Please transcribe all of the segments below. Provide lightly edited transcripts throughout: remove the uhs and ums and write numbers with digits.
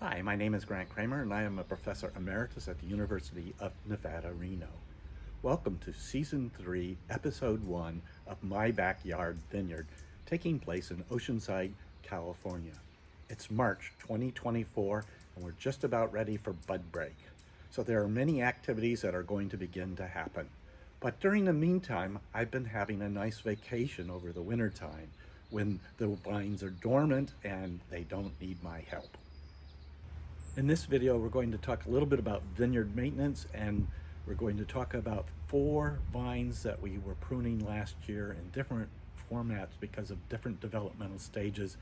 Hi, my name is Grant Kramer and I am a professor emeritus at the University of Nevada, Reno. Welcome to Season 3, Episode 1 of My Backyard Vineyard, taking place in Oceanside, California. It's March 2024 and we're just about ready for bud break. So there are many activities that are going to begin to happen. But during the meantime, I've been having a nice vacation over the winter time when the vines are dormant and they don't need my help. In this video, we're going to talk a little bit about vineyard maintenance, and we're going to talk about 4 vines that we were pruning last year in different formats because of different developmental stages.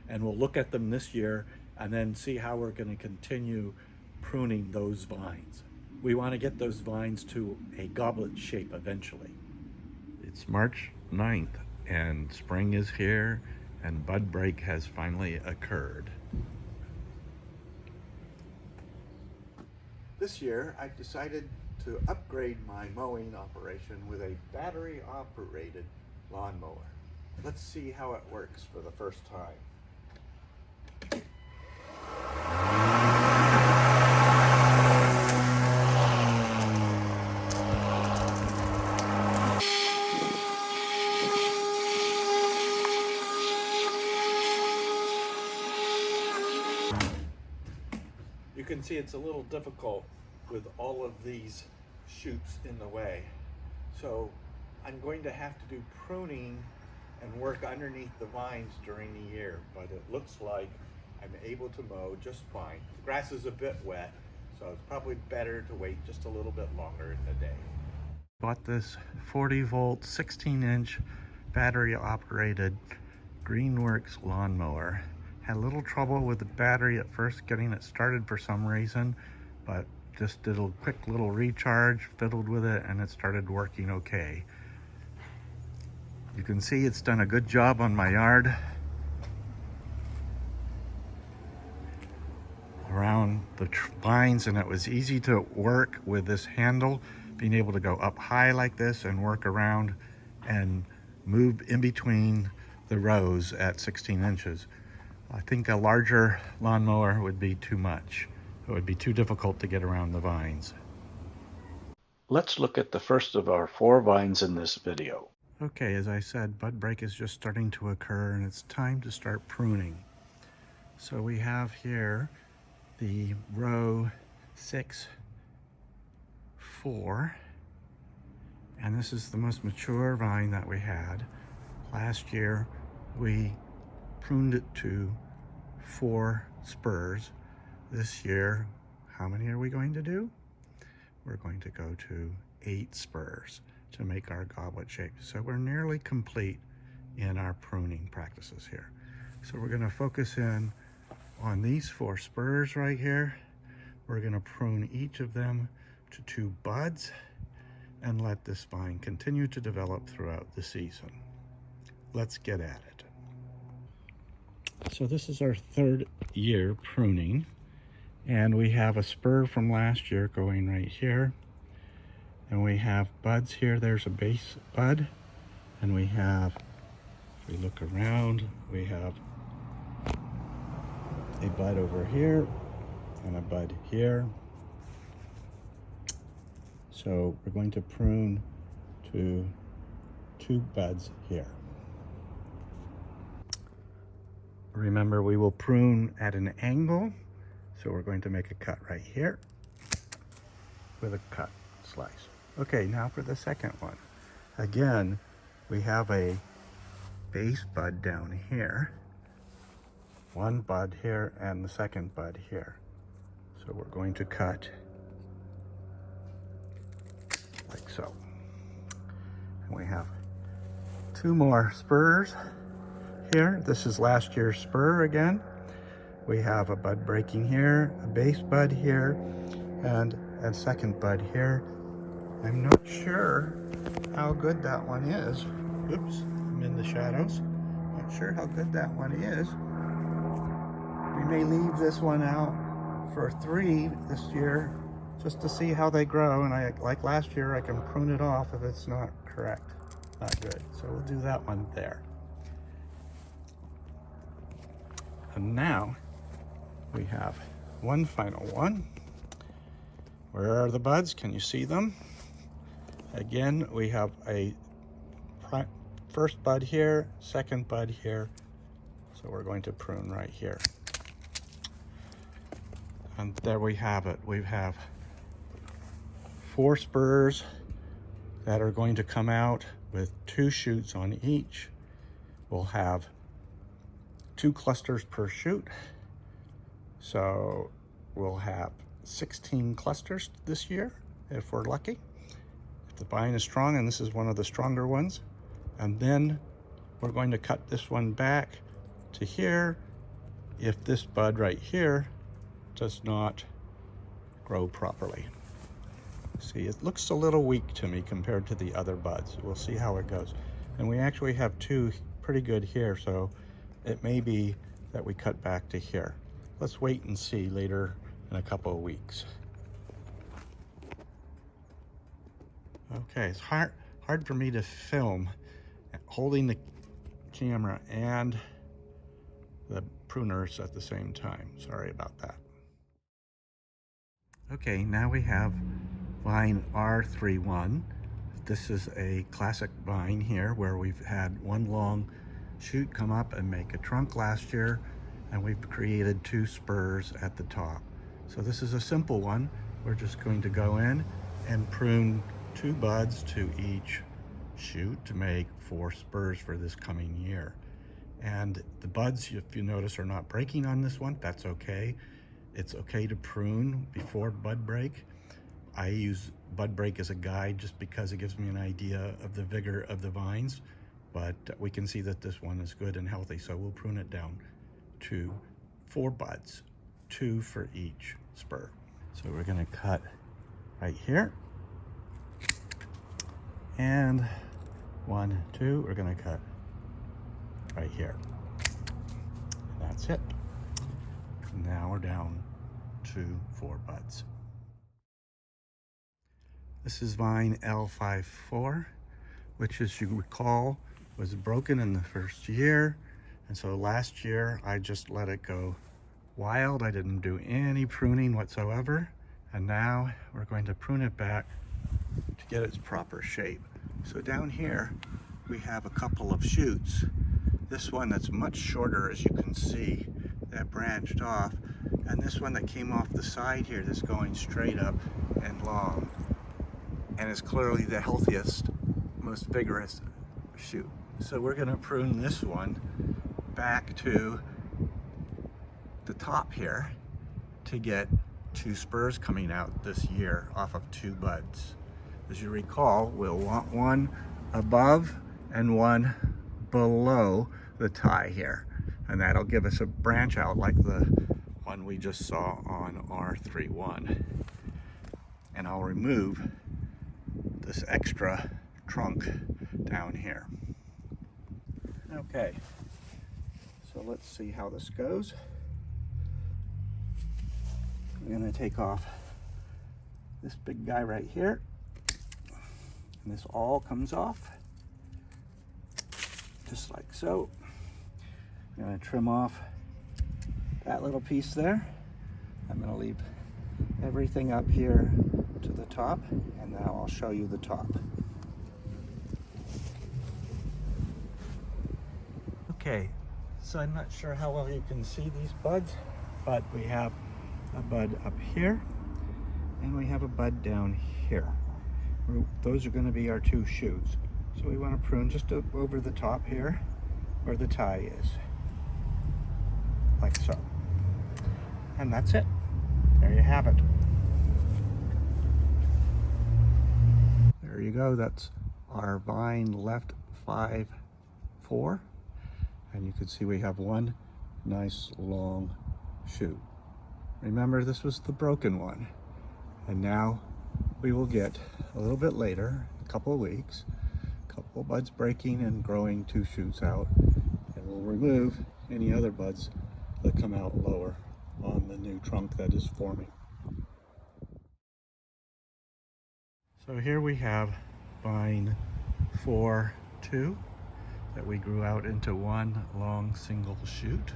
And we'll look at them this year and then see how we're going to continue pruning those vines. We want to get those vines to a goblet shape eventually. It's March 9th and spring is here and bud break has finally occurred. This year, I've decided to upgrade my mowing operation with a battery-operated lawnmower. Let's see how it works for the first time. You can see it's a little difficult with all of these shoots in the way. So I'm going to have to do pruning and work underneath the vines during the year, but it looks like I'm able to mow just fine. The grass is a bit wet, so it's probably better to wait just a little bit longer in the day. Bought this 40-volt, 16-inch battery-operated Greenworks lawnmower. Had a little trouble with the battery at first getting it started for some reason, but just did a quick little recharge, fiddled with it, and it started working okay. You can see it's done a good job on my yard. Around the vines, and it was easy to work with this handle, being able to go up high like this and work around and move in between the rows at 16 inches. I think a larger lawnmower would be too much. It would be too difficult to get around the vines. Let's look at the first of our 4 vines in this video. Okay, as I said, bud break is just starting to occur and it's time to start pruning. So we have here the row 6, 4, and this is the most mature vine that we had. Last year we pruned it to 4 spurs. This year, how many are we going to do? We're going to go to 8 spurs to make our goblet shape. So we're nearly complete in our pruning practices here. So we're going to focus in on these 4 spurs right here. We're going to prune each of them to 2 buds and let this vine continue to develop throughout the season. Let's get at it. So this is our 3rd year pruning, and we have a spur from last year going right here, and we have buds here. There's a base bud, and we have, if we look around, we have a bud over here and a bud here. So we're going to prune to 2 buds here. Remember, we will prune at an angle, so we're going to make a cut right here with a cut slice. Okay, now for the second one. Again, we have a base bud down here, 1 bud here, and the second bud here. So we're going to cut like so. And we have 2 more spurs here. This is last year's spur again. We have a bud breaking here, a base bud here, and a second bud here. I'm not sure how good that one is. Oops, I'm in the shadows. Not sure how good that one is. We may leave this one out for 3 this year just to see how they grow, and like last year, I can prune it off if it's not correct, not good. So we'll do that one there. And now we have one final one. Where are the buds? Can you see them? Again, we have a first bud here, second bud here. So we're going to prune right here. And there we have it. We have 4 spurs that are going to come out with 2 shoots on each. We'll have 2 clusters per shoot. So we'll have 16 clusters this year if we're lucky. If the vine is strong, and this is one of the stronger ones. And then we're going to cut this one back to here if this bud right here does not grow properly. See, it looks a little weak to me compared to the other buds. We'll see how it goes. And we actually have 2 pretty good here, so it may be that we cut back to here. Let's wait and see later in a couple of weeks. Okay, it's hard for me to film holding the camera and the pruners at the same time. Sorry about that. Okay, now we have vine R31. This is a classic vine here where we've had one long shoot come up and make a trunk last year, and we've created 2 spurs at the top. So this is a simple one. We're just going to go in and prune 2 buds to each shoot to make 4 spurs for this coming year. And the buds, if you notice, are not breaking on this one. That's okay. It's okay to prune before bud break. I use bud break as a guide just because it gives me an idea of the vigor of the vines, but we can see that this one is good and healthy, so we'll prune it down to 4 buds, 2 for each spur. So we're gonna cut right here, and 1, 2, we're gonna cut right here. And that's it. Now we're down to 4 buds. This is vine L54, which, as you recall, was broken in the first year. And so last year I just let it go wild. I didn't do any pruning whatsoever. And now we're going to prune it back to get its proper shape. So down here we have a couple of shoots. This one that's much shorter, as you can see, that branched off, and this one that came off the side here that's going straight up and long, and is clearly the healthiest, most vigorous shoot. So we're going to prune this one back to the top here to get 2 spurs coming out this year off of 2 buds. As you recall, we'll want one above and one below the tie here, and that'll give us a branch out like the one we just saw on R31. And I'll remove this extra trunk down here. Okay, so let's see how this goes. I'm gonna take off this big guy right here, and this all comes off just like so. I'm gonna trim off that little piece there. I'm gonna leave everything up here to the top, and now I'll show you the top. Okay, so I'm not sure how well you can see these buds, but we have a bud up here, and we have a bud down here. Those are going to be our 2 shoots. So we want to prune just over the top here, where the tie is, like so. And that's it. There you have it. There you go. That's our vine left 5-4. And you can see we have one nice long shoot. Remember, this was the broken one. And now we will get a little bit later, a couple of weeks, a couple of buds breaking and growing 2 shoots out. And we'll remove any other buds that come out lower on the new trunk that is forming. So here we have vine 4-2 that we grew out into one long single shoot.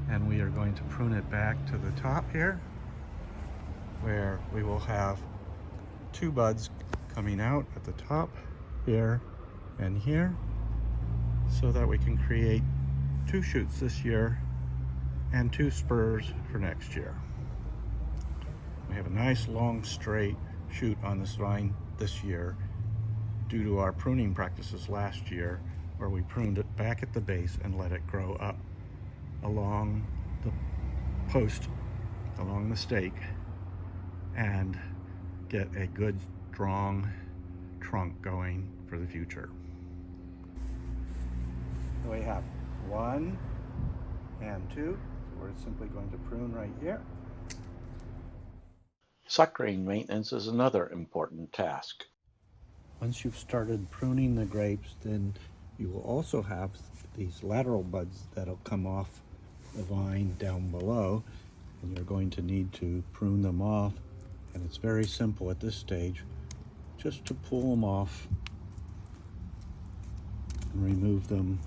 and we are going to prune it back to the top here, where we will have 2 buds coming out at the top here and here, so that we can create 2 shoots this year and 2 spurs for next year. We have a nice long straight shoot on this vine this year due to our pruning practices last year, where we pruned it back at the base and let it grow up along the post, along the stake, and get a good strong trunk going for the future. So we have 1 and 2, so we're simply going to prune right here. Suckering maintenance is another important task. Once you've started pruning the grapes, then you will also have these lateral buds that'll come off the vine down below, and you're going to need to prune them off. And it's very simple at this stage, just to pull them off and remove them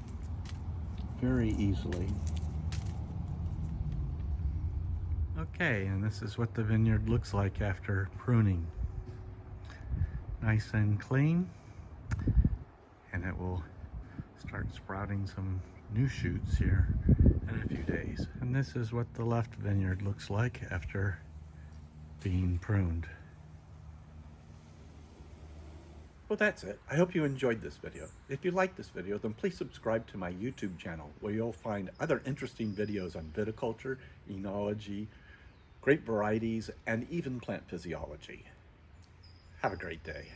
very easily. Okay, and this is what the vineyard looks like after pruning. Nice and clean, and it will start sprouting some new shoots here in a few days. And this is what the left vineyard looks like after being pruned. Well, that's it. I hope you enjoyed this video. If you like this video, then please subscribe to my YouTube channel, where you'll find other interesting videos on viticulture, enology, grape varieties, and even plant physiology. Have a great day.